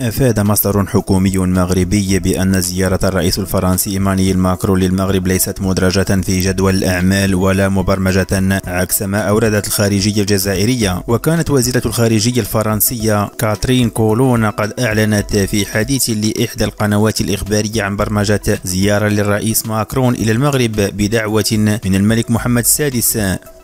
أفاد مصدر حكومي مغربي بأن زيارة الرئيس الفرنسي إيمانويل ماكرون للمغرب ليست مدرجة في جدول الأعمال ولا مبرمجة عكس ما أوردت الخارجية الجزائرية. وكانت وزيرة الخارجية الفرنسية كاترين كولون قد أعلنت في حديث لإحدى القنوات الإخبارية عن برمجة زيارة للرئيس ماكرون إلى المغرب بدعوة من الملك محمد السادس.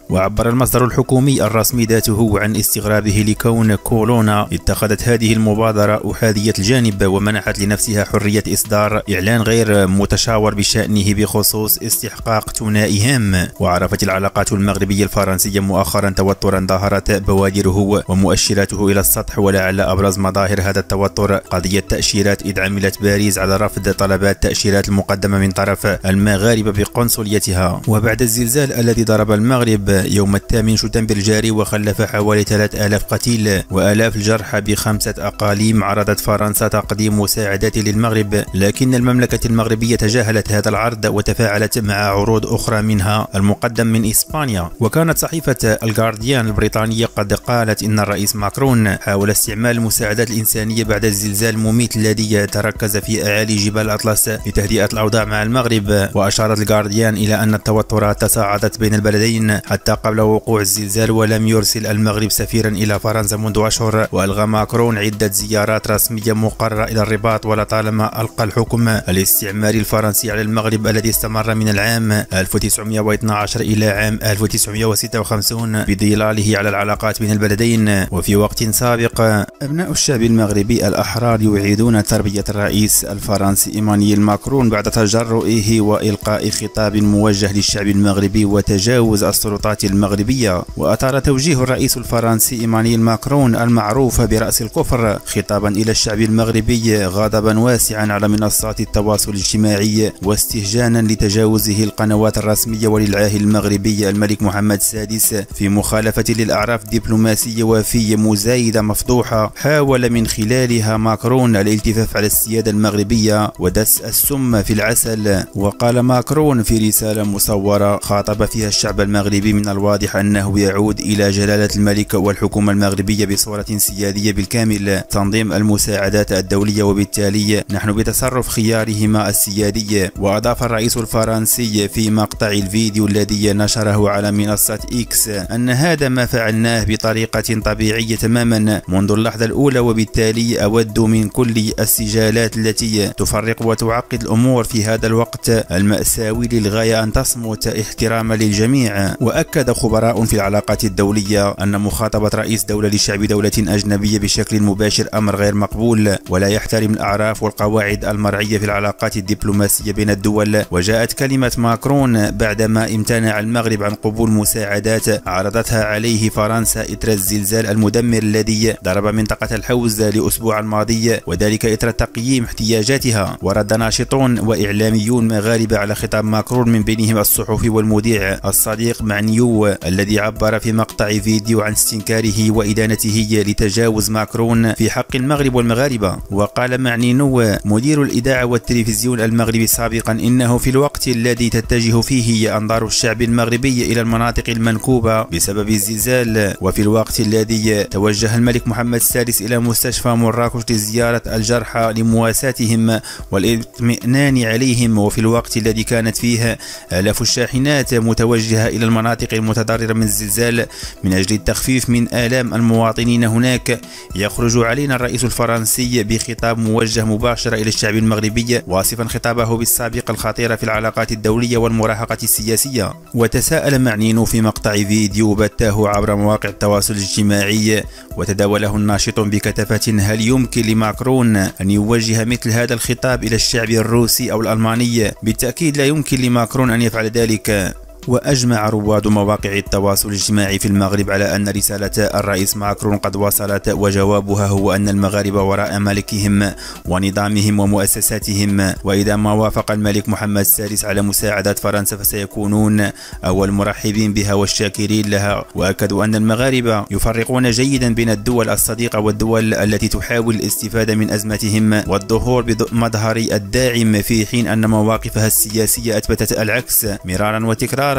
وعبر المصدر الحكومي الرسمي ذاته عن استغرابه لكون كولونا اتخذت هذه المبادرة أحادية الجانب ومنحت لنفسها حرية إصدار إعلان غير متشاور بشأنه بخصوص استحقاق ثنائي هام. وعرفت العلاقات المغربية الفرنسية مؤخرا توترا ظهرت بوادره ومؤشراته إلى السطح، ولعل أبرز مظاهر هذا التوتر قضية تأشيرات، إذ عملت باريس على رفض طلبات تأشيرات المقدمة من طرف المغاربة بقنصليتها. وبعد الزلزال الذي ضرب المغرب يوم 8 شتنبر الجاري وخلف حوالي 3000 قتيل وآلاف الجرحى ب5 أقاليم، عرضت فرنسا تقديم مساعدات للمغرب، لكن المملكة المغربية تجاهلت هذا العرض وتفاعلت مع عروض أخرى منها المقدم من إسبانيا. وكانت صحيفة الجارديان البريطانية قد قالت إن الرئيس ماكرون حاول استعمال المساعدات الإنسانية بعد الزلزال المميت الذي تركز في أعالي جبال الأطلس لتهدئة الأوضاع مع المغرب. وأشارت الجارديان إلى أن التوترات تصاعدت بين البلدين حتى قبل وقوع الزلزال، ولم يرسل المغرب سفيرا إلى فرنسا منذ أشهر. وألغى ماكرون عدة زيارات رسمية مقررة إلى الرباط، ولطالما ألقى الحكم الاستعماري الفرنسي على المغرب الذي استمر من العام 1912 إلى عام 1956 بظلاله على العلاقات بين البلدين. وفي وقت سابق أبناء الشعب المغربي الأحرار يعيدون تربية الرئيس الفرنسي إيمانويل ماكرون بعد تجرؤه وإلقاء خطاب موجه للشعب المغربي وتجاوز السلطات المغربية. وأثار توجيه الرئيس الفرنسي إيمانويل ماكرون المعروف برأس الكفر خطابا إلى الشعب المغربي غضبا واسعا على منصات التواصل الاجتماعي واستهجانا لتجاوزه القنوات الرسمية وللعاهل المغربي الملك محمد السادس في مخالفة للأعراف الدبلوماسية وفي مزايدة مفضوحة حاول من خلالها ماكرون الالتفاف على السيادة المغربية ودس السم في العسل. وقال ماكرون في رسالة مصورة خاطب فيها الشعب المغربي من الواضح أنه يعود إلى جلالة الملك والحكومة المغربية بصورة سيادية بالكامل تنظيم المساعدات الدولية، وبالتالي نحن بتصرف خيارهما السيادي. وأضاف الرئيس الفرنسي في مقطع الفيديو الذي نشره على منصة إكس أن هذا ما فعلناه بطريقة طبيعية تماما منذ اللحظة الأولى، وبالتالي أود من كل السجالات التي تفرق وتعقد الأمور في هذا الوقت المأساوي للغاية أن تصمت احتراما للجميع. وأكد خبراء في العلاقات الدولية أن مخاطبة رئيس دولة لشعب دولة أجنبية بشكل مباشر أمر غير مقبول ولا يحترم الأعراف والقواعد المرعية في العلاقات الدبلوماسية بين الدول. وجاءت كلمة ماكرون بعدما امتنع المغرب عن قبول مساعدات عرضتها عليه فرنسا إثر الزلزال المدمر الذي ضرب منطقة الحوز الأسبوع الماضي، وذلك إثر تقييم احتياجاتها. ورد ناشطون وإعلاميون مغاربة على خطاب ماكرون، من بينهم الصحفي والمذيع الصديق معنيو الذي عبر في مقطع فيديو عن استنكاره وإدانته لتجاوز ماكرون في حق المغرب والمغاربة. وقال معنينو مدير الإذاعة والتلفزيون المغربي سابقا إنه في الوقت الذي تتجه فيه أنظار الشعب المغربي إلى المناطق المنكوبة بسبب الزلزال، وفي الوقت الذي توجه الملك محمد السادس إلى مستشفى مراكش لزيارة الجرحى لمواساتهم والاطمئنان عليهم، وفي الوقت الذي كانت فيه آلاف الشاحنات متوجهة إلى المناطق المتضررة من الزلزال من أجل التخفيف من آلام المواطنين هناك، يخرج علينا الرئيس الفرنسي بخطاب موجه مباشرة إلى الشعب المغربي واصفا خطابه بالسابقة الخطيرة في العلاقات الدولية والمراهقة السياسية. وتساءل معنين في مقطع فيديو بثه عبر مواقع التواصل الاجتماعي وتداوله الناشط بكثافة هل يمكن لماكرون أن يوجه مثل هذا الخطاب إلى الشعب الروسي أو الألماني؟ بالتأكيد لا يمكن لماكرون أن يفعل ذلك. وأجمع رواد مواقع التواصل الاجتماعي في المغرب على أن رسالة الرئيس ماكرون قد وصلت، وجوابها هو أن المغاربة وراء ملكهم ونظامهم ومؤسساتهم، وإذا ما وافق الملك محمد السادس على مساعدة فرنسا فسيكونون أول المرحبين بها والشاكرين لها. وأكدوا أن المغاربة يفرقون جيدا بين الدول الصديقة والدول التي تحاول الاستفادة من أزمتهم والظهور بمظهر الداعم، في حين أن مواقفها السياسية أثبتت العكس مرارا وتكرارا.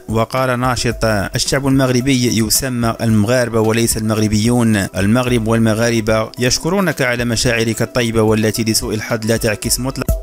وقال ناشط: الشعب المغربي يسمى المغاربة وليس المغربيون. المغرب والمغاربة يشكرونك على مشاعرك الطيبة والتي لسوء الحظ لا تعكس مطلقا.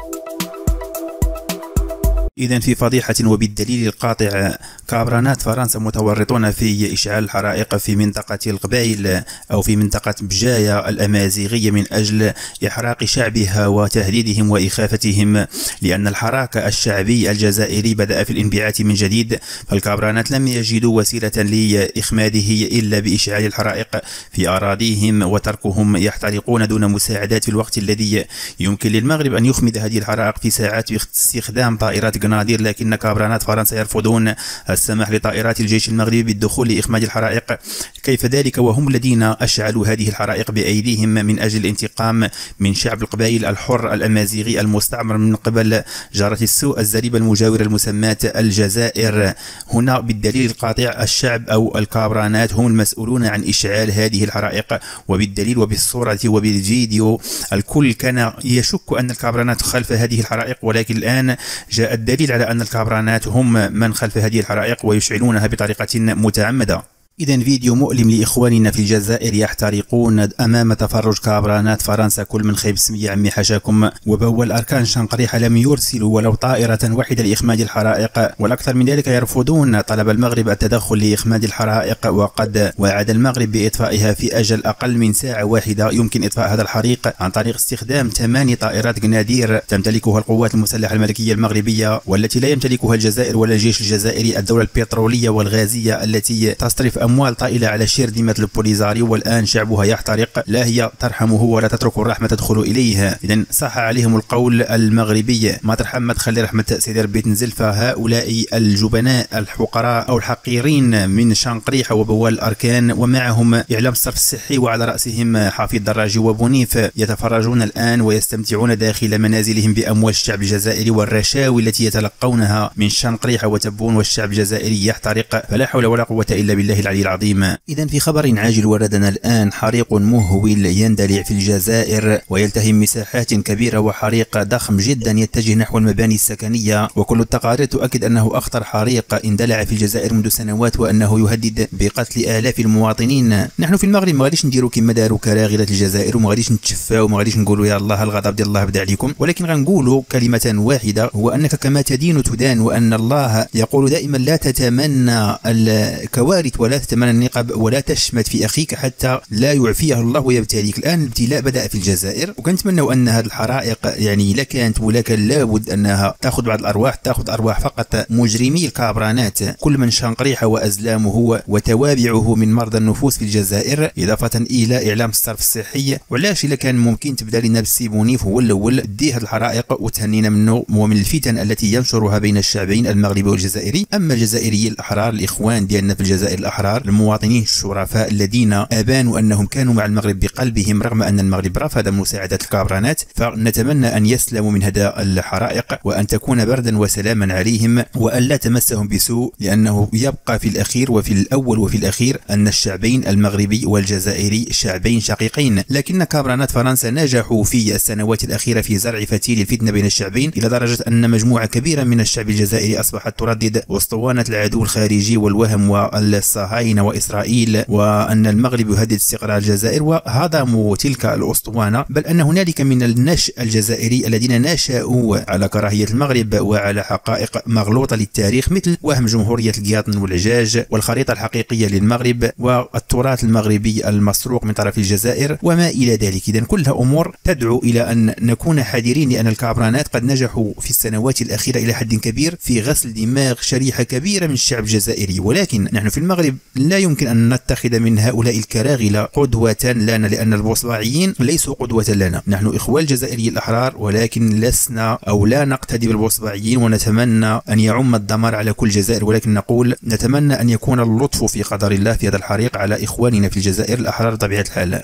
إذن في فضيحة وبالدليل القاطع، كابرانات فرنسا متورطون في إشعال الحرائق في منطقة القبائل أو في منطقة بجاية الأمازيغية من أجل إحراق شعبها وتهديدهم وإخافتهم، لأن الحراك الشعبي الجزائري بدأ في الانبعاث من جديد، فالكابرانات لم يجدوا وسيلة لإخماده إلا بإشعال الحرائق في أراضيهم وتركهم يحترقون دون مساعدات في الوقت الذي يمكن للمغرب أن يخمد هذه الحرائق في ساعات باستخدام طائرات قنادير، لكن كابرانات فرنسا يرفضون السماح لطائرات الجيش المغربي بالدخول لإخماد الحرائق. كيف ذلك وهم الذين أشعلوا هذه الحرائق بأيديهم من أجل الانتقام من شعب القبائل الحر الأمازيغي المستعمر من قبل جارة السوء الزريبة المجاورة المسماة الجزائر. هنا بالدليل القاطع الشعب أو الكابرانات هم المسؤولون عن إشعال هذه الحرائق، وبالدليل وبالصورة وبالفيديو الكل كان يشك أن الكابرانات خلف هذه الحرائق، ولكن الآن جاء الدليل على أن الكابرانات هم من خلف هذه الحرائق ويشعلونها بطريقة متعمدة. إذن فيديو مؤلم لإخواننا في الجزائر يحترقون أمام تفرج كابرانات فرنسا. كل من خيب اسمي عمي حشاكم. وبول أركان شنقريحة لم يرسلوا ولو طائرة واحدة لإخماد الحرائق، والأكثر من ذلك يرفضون طلب المغرب التدخل لإخماد الحرائق، وقد وعد المغرب بإطفائها في أجل أقل من ساعة واحدة. يمكن إطفاء هذا الحريق عن طريق استخدام 8 طائرات قنادير تمتلكها القوات المسلحة الملكية المغربية، والتي لا يمتلكها الجزائر ولا الجيش الجزائري، الدولة البترولية والغازية التي تصرف أموال طائلة على شردمة البوليزاريو، والآن شعبها يحترق، لا هي ترحمه ولا تترك الرحمة تدخل إليه. إذن صح عليهم القول المغربي: ما ترحم ما تخلي رحمة سيدي ربي تنزل. فهؤلاء الجبناء الحقراء أو الحقيرين من شنقريحة وبوال الأركان ومعهم إعلام الصرف الصحي وعلى رأسهم حفيظ دراجي وبونيف يتفرجون الآن ويستمتعون داخل منازلهم بأموال الشعب الجزائري والرشاوي التي يتلقونها من شنقريحة وتبون، والشعب الجزائري يحترق. فلا حول ولا قوة إلا بالله العلي العظيم. إذن في خبر عاجل وردنا الآن: حريق مهول يندلع في الجزائر ويلتهم مساحات كبيرة، وحريق ضخم جدا يتجه نحو المباني السكنية، وكل التقارير تؤكد أنه أخطر حريق اندلع في الجزائر منذ سنوات، وأنه يهدد بقتل آلاف المواطنين. نحن في المغرب ما غاديش نديروا كما داروا كراغلة الجزائر، وما غاديش نتشفاو وما غاديش نقولوا يا الله الغضب ديال الله بدا عليكم، ولكن غنقولوا كلمة واحدة: هو أنك كما تدين تدان، وأن الله يقول دائما: لا تتمنى الكوارث ولا تتمنى النقب ولا تشمت في أخيك حتى لا يعفيه الله ويبتليك. الآن الابتلاء بدأ في الجزائر، وكنتمنوا أن هذه الحرائق يعني لا كانت ولا كان لابد أنها تأخذ بعض الأرواح، تأخذ أرواح فقط مجرمي الكابرانات، كل من شنقريحة وأزلامه وتوابعه من مرضى النفوس في الجزائر، إضافة إلى إعلام الصرف الصحي. وعلاش إلا كان ممكن تبدا لنا بالسي بونيف هو الأول دي هذه الحرائق وتهنينا منه ومن الفتن التي ينشرها بين الشعبين المغربي والجزائري. أما الجزائريين الأحرار، الإخوان ديالنا في الجزائر الأحرار، المواطنين الشرفاء الذين أبانوا أنهم كانوا مع المغرب بقلبهم رغم أن المغرب رفض مساعدة الكابرانات، فنتمنى أن يسلموا من هذا الحرائق، وأن تكون بردا وسلاما عليهم، وأن لا تمسهم بسوء، لأنه يبقى في الأخير وفي الأول وفي الأخير أن الشعبين المغربي والجزائري شعبين شقيقين. لكن كابرانات فرنسا نجحوا في السنوات الأخيرة في زرع فتيل الفتنة بين الشعبين، إلى درجة أن مجموعة كبيرة من الشعب الجزائري أصبحت تردد أسطوانة العدو الخارجي والوهم والصهاينة وإسرائيل، وأن المغرب يهدد استقرار الجزائر، وهضموا تلك الأسطوانة. بل أن هنالك من النشء الجزائري الذين نشأوا على كراهية المغرب وعلى حقائق مغلوطة للتاريخ، مثل وهم جمهورية القياطن والعجاج والخريطة الحقيقية للمغرب والتراث المغربي المسروق من طرف الجزائر وما إلى ذلك. إذن كلها أمور تدعو إلى أن نكون حذرين، لأن الكابرانات قد نجحوا في السنوات الأخيرة إلى حد كبير في غسل دماغ شريحة كبيرة من الشعب الجزائري. ولكن نحن في المغرب لا يمكن أن نتخذ من هؤلاء الكراغلة قدوة لنا، لأن البوصباعيين ليسوا قدوة لنا. نحن إخوان الجزائريين الأحرار، ولكن لسنا أو لا نقتدي بالبوصباعيين، ونتمنى أن يعم الدمار على كل الجزائر. ولكن نقول نتمنى أن يكون اللطف في قدر الله في هذا الحريق على إخواننا في الجزائر الأحرار بطبيعة الحال.